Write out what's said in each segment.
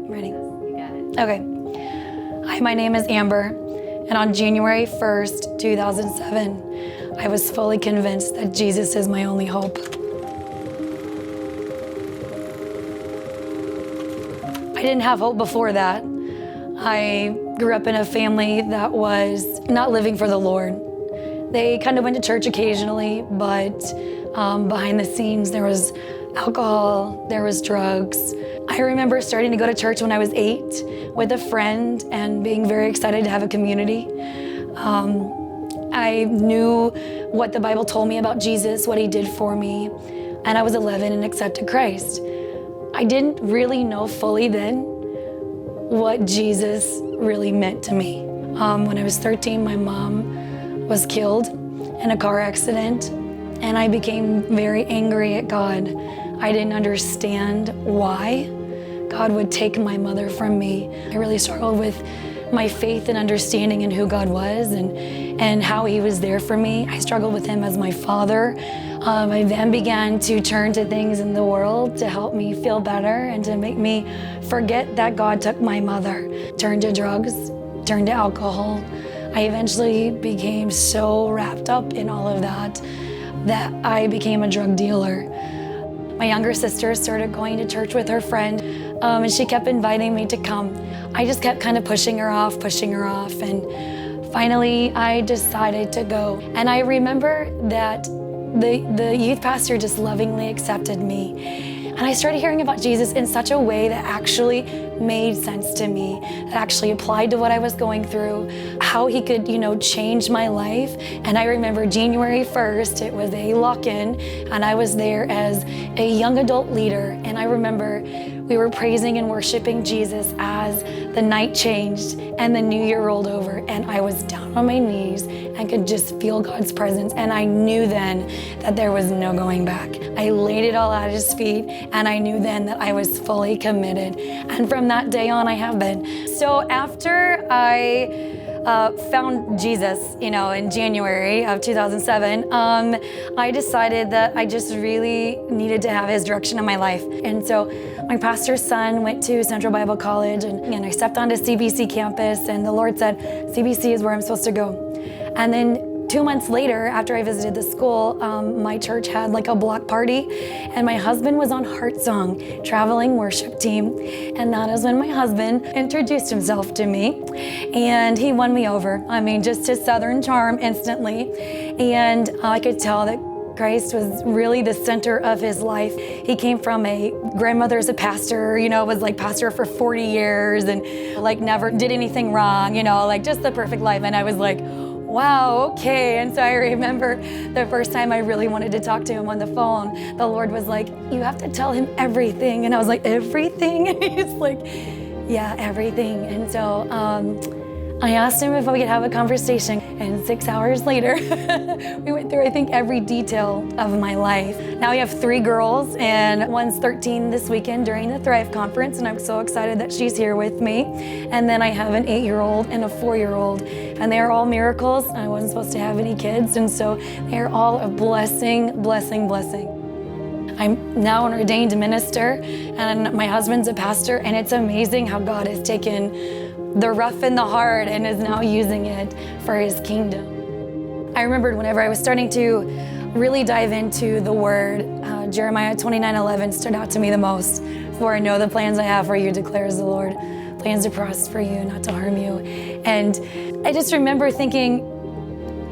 Ready? You got it. Okay. Hi, my name is Amber, and on January 1st, 2007, I was fully convinced that Jesus is my only hope. I didn't have hope before that. I grew up in a family that was not living for the Lord. They kind of went to church occasionally, but behind the scenes, there was alcohol, there was drugs. I remember starting to go to church when I was 8 with a friend and being very excited to have a community. I knew what the Bible told me about Jesus, what he did for me, and I was 11 and accepted Christ. I didn't really know fully then what Jesus really meant to me. When I was 13, my mom was killed in a car accident, and I became very angry at God. I didn't understand why God would take my mother from me. I really struggled with my faith and understanding in who God was and how he was there for me. I struggled with him as my father. I then began to turn to things in the world to help me feel better and to make me forget that God took my mother. Turned to drugs, turned to alcohol. I eventually became so wrapped up in all of that I became a drug dealer. My younger sister started going to church with her friend, and she kept inviting me to come. I just kept kind of pushing her off, and finally I decided to go. And I remember that the youth pastor just lovingly accepted me. And I started hearing about Jesus in such a way that actually made sense to me, that actually applied to what I was going through, how he could, change my life. And I remember January 1st, it was a lock-in, and I was there as a young adult leader. And I remember we were praising and worshiping Jesus as the night changed and the new year rolled over, and I was down on my knees and could just feel God's presence. And I knew then that there was no going back. I laid it all at his feet, and I knew then that I was fully committed. And from that day on, I have been. So after I found Jesus, in January of 2007, I decided that I just really needed to have his direction in my life. And so my pastor's son went to Central Bible College, and I stepped onto CBC campus, and the Lord said, CBC is where I'm supposed to go. And then 2 months later, after I visited the school, my church had like a block party, and my husband was on Heart Song, traveling worship team. And that is when my husband introduced himself to me, and he won me over. Just his Southern charm instantly. And I could tell that Christ was really the center of his life. He came from a grandmother as a pastor, was like pastor for 40 years and never did anything wrong, just the perfect life. And I was like, wow, okay. And so I remember the first time I really wanted to talk to him on the phone, the Lord was like, you have to tell him everything. And I was like, everything? And he's like, yeah, everything. And so I asked him if we could have a conversation, and 6 hours later, we went through, I think, every detail of my life. Now we have 3 girls, and one's 13 this weekend during the Thrive Conference, and I'm so excited that she's here with me. And then I have an 8-year-old and a 4-year-old, and they are all miracles. I wasn't supposed to have any kids, and so they are all a blessing, blessing, blessing. I'm now an ordained minister, and my husband's a pastor, and it's amazing how God has taken the rough and the hard and is now using it for his kingdom. I remembered whenever I was starting to really dive into the word, Jeremiah 29:11 stood out to me the most. For I know the plans I have for you, declares the Lord, plans to prosper you, not to harm you. And I just remember thinking,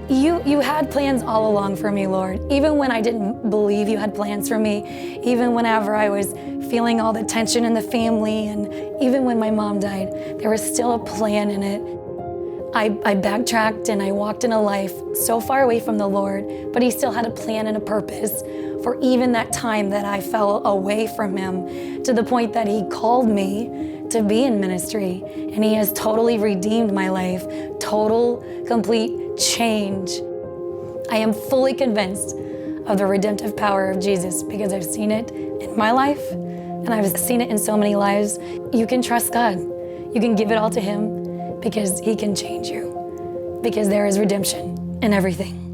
you had plans all along for me, Lord. Even when I didn't believe you had plans for me, even whenever I was feeling all the tension in the family, and even when my mom died, there was still a plan in it. I backtracked and I walked in a life so far away from the Lord, but he still had a plan and a purpose for even that time that I fell away from him, to the point that he called me to be in ministry, and he has totally redeemed my life, total, complete change. I am fully convinced of the redemptive power of Jesus because I've seen it in my life, and I've seen it in so many lives. You can trust God. You can give it all to him because he can change you, because there is redemption in everything.